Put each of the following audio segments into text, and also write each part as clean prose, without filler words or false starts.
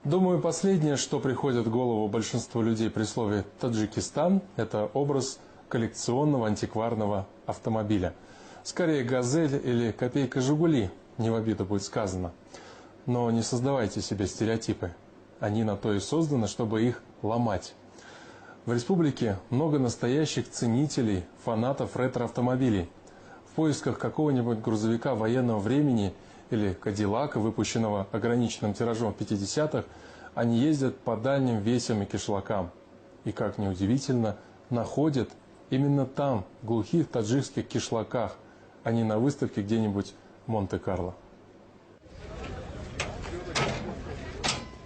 Думаю, последнее, что приходит в голову большинству людей при слове «Таджикистан», это образ коллекционного антикварного автомобиля. Скорее «Газель» или «Копейка Жигули», не в обиду будет сказано. Но не создавайте себе стереотипы. Они на то и созданы, чтобы их ломать. В республике много настоящих ценителей, фанатов ретро-автомобилей. В поисках какого-нибудь грузовика военного времени или Кадиллака, выпущенного ограниченным тиражом в 50-х, они ездят по дальним весям и кишлакам. И, как ни удивительно, находят именно там, в глухих таджикских кишлаках, а не на выставке где-нибудь в Монте-Карло.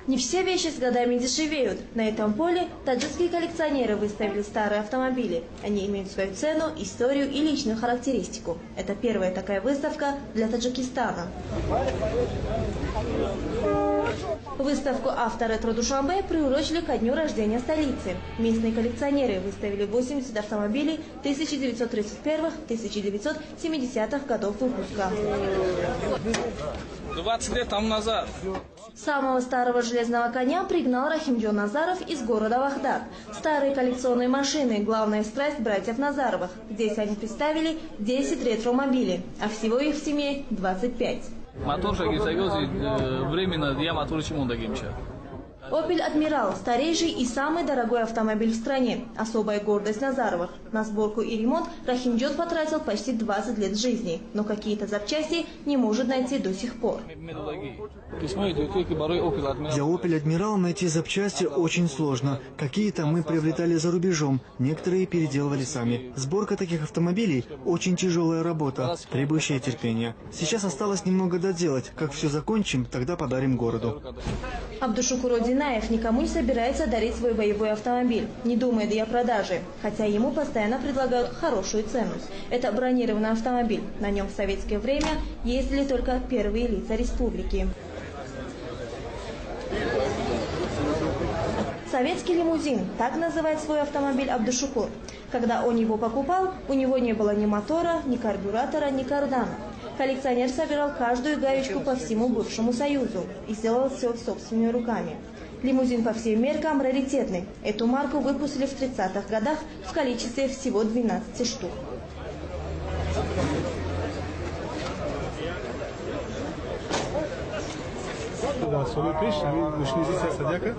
Не все вещи с годами дешевеют. На этом поле таджикские коллекционеры выставили старые автомобили. Они имеют свою цену, историю и личную характеристику. Это первая такая выставка для Таджикистана. Выставку «Авторетро Душанбе» приурочили ко дню рождения столицы. Местные коллекционеры выставили 80 автомобилей 1931-1970-х годов выпуска. 20 лет тому назад. Самого старого железного коня пригнал Рахимджон Назаров из города Вахдат. Старые коллекционные машины – главная страсть братьев Назаровых. Здесь они представили 10 ретромобилей, а всего их в семье 25. Временно я мотор чему дагимча. «Опель Адмирал» – старейший и самый дорогой автомобиль в стране. Особая гордость Назаровых. На сборку и ремонт Рахимджон потратил почти 20 лет жизни, но какие-то запчасти не может найти до сих пор. Для «Опель Адмирал» найти запчасти очень сложно. Какие-то мы приобретали за рубежом, некоторые переделывали сами. Сборка таких автомобилей – очень тяжелая работа, требующая терпения. Сейчас осталось немного доделать. Как все закончим, тогда подарим городу. Абдушукур Динаев никому не собирается дарить свой боевой автомобиль, не думает и о продаже, хотя ему постоянно предлагают хорошую цену. Это бронированный автомобиль. На нем в советское время ездили только первые лица республики. Советский лимузин – так называет свой автомобиль Абдушукур. Когда он его покупал, у него не было ни мотора, ни карбюратора, ни кардана. Коллекционер собирал каждую гаечку по всему бывшему Союзу и сделал все собственными руками. Лимузин по всем меркам раритетный. Эту марку выпустили в 30-х годах в количестве всего 12 штук.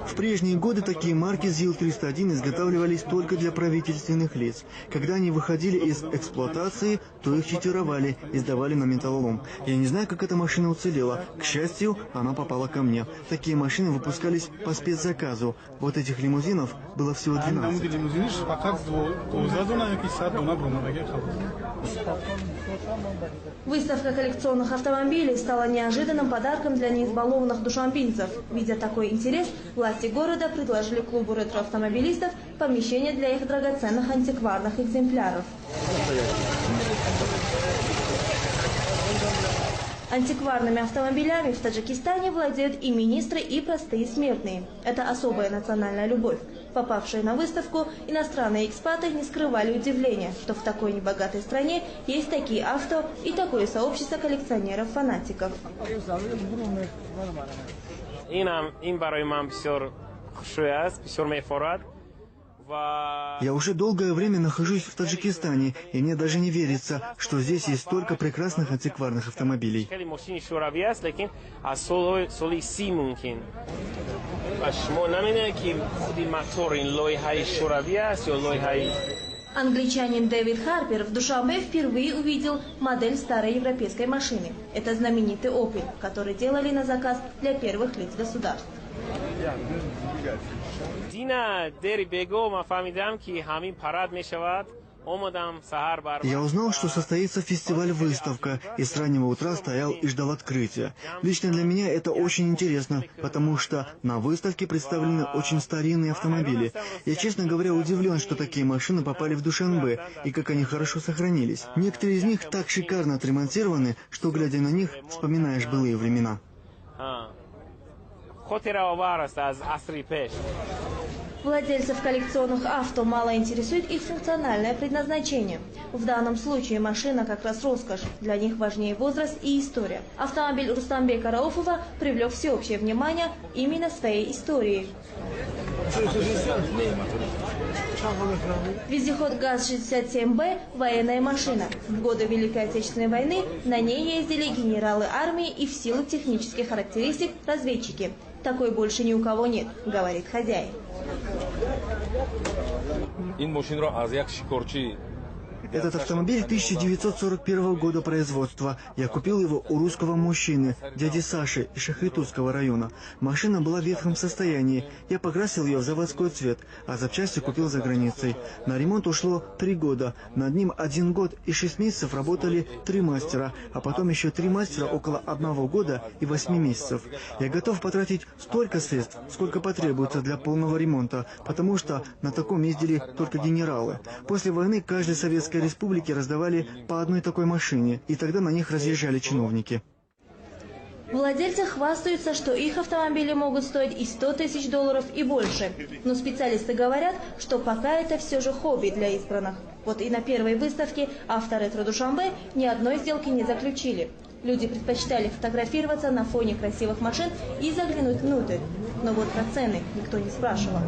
В прежние годы такие марки ЗИЛ-301 изготавливались только для правительственных лиц. Когда они выходили из эксплуатации, то их читировали и сдавали на металлолом. Я не знаю, как эта машина уцелела. К счастью, она попала ко мне. Такие машины выпускались по спецзаказу. Вот этих лимузинов было всего 12. Выставка коллекционных автомобилей стала неожиданным подарком для неизбалованных душанбинцев. Видя такой интерес, власти города предложили клубу ретроавтомобилистов помещение для их драгоценных антикварных экземпляров. Антикварными автомобилями в Таджикистане владеют и министры, и простые смертные. Это особая национальная любовь. Попавшие на выставку, иностранные экспаты не скрывали удивления, что в такой небогатой стране есть такие авто и такое сообщество коллекционеров-фанатиков. Я уже долгое время нахожусь в Таджикистане, и мне даже не верится, что здесь есть столько прекрасных антикварных автомобилей. Англичанин Дэвид Харпер в Душанбе впервые увидел модель старой европейской машины. Это знаменитый «Опель», который делали на заказ для первых лиц государств. Я узнал, что состоится фестиваль-выставка, и с раннего утра стоял и ждал открытия. Лично для меня это очень интересно, потому что на выставке представлены очень старинные автомобили. Я, честно говоря, удивлен, что такие машины попали в Душанбе, и как они хорошо сохранились. Некоторые из них так шикарно отремонтированы, что, глядя на них, вспоминаешь былые времена. Владельцев коллекционных авто мало интересует их функциональное предназначение. В данном случае машина как раз роскошь. Для них важнее возраст и история. Автомобиль Рустамбека Рауфова привлек всеобщее внимание именно своей историей. Вездеход ГАЗ-67Б – военная машина. В годы Великой Отечественной войны на ней ездили генералы армии и в силу технических характеристик разведчики. Такой больше ни у кого нет, говорит хозяин. Этот автомобиль 1941 года производства. Я купил его у русского мужчины, дяди Саши из Шахритутского района. Машина была в ветхом состоянии. Я покрасил ее в заводской цвет, а запчасти купил за границей. На ремонт ушло 3 года. Над ним 1 год и 6 месяцев работали 3 мастера, а потом еще 3 мастера около 1 года и 8 месяцев. Я готов потратить столько средств, сколько потребуется для полного ремонта, потому что на таком ездили только генералы. После войны каждой советской республике раздавали по одной такой машине, и тогда на них разъезжали чиновники. Владельцы хвастаются, что их автомобили могут стоить и $100 000 и больше. Но специалисты говорят, что пока это все же хобби для избранных. Вот и на первой выставке «Авторетро Душанбе» ни одной сделки не заключили. Люди предпочитали фотографироваться на фоне красивых машин и заглянуть внутрь. Но вот про цены никто не спрашивал.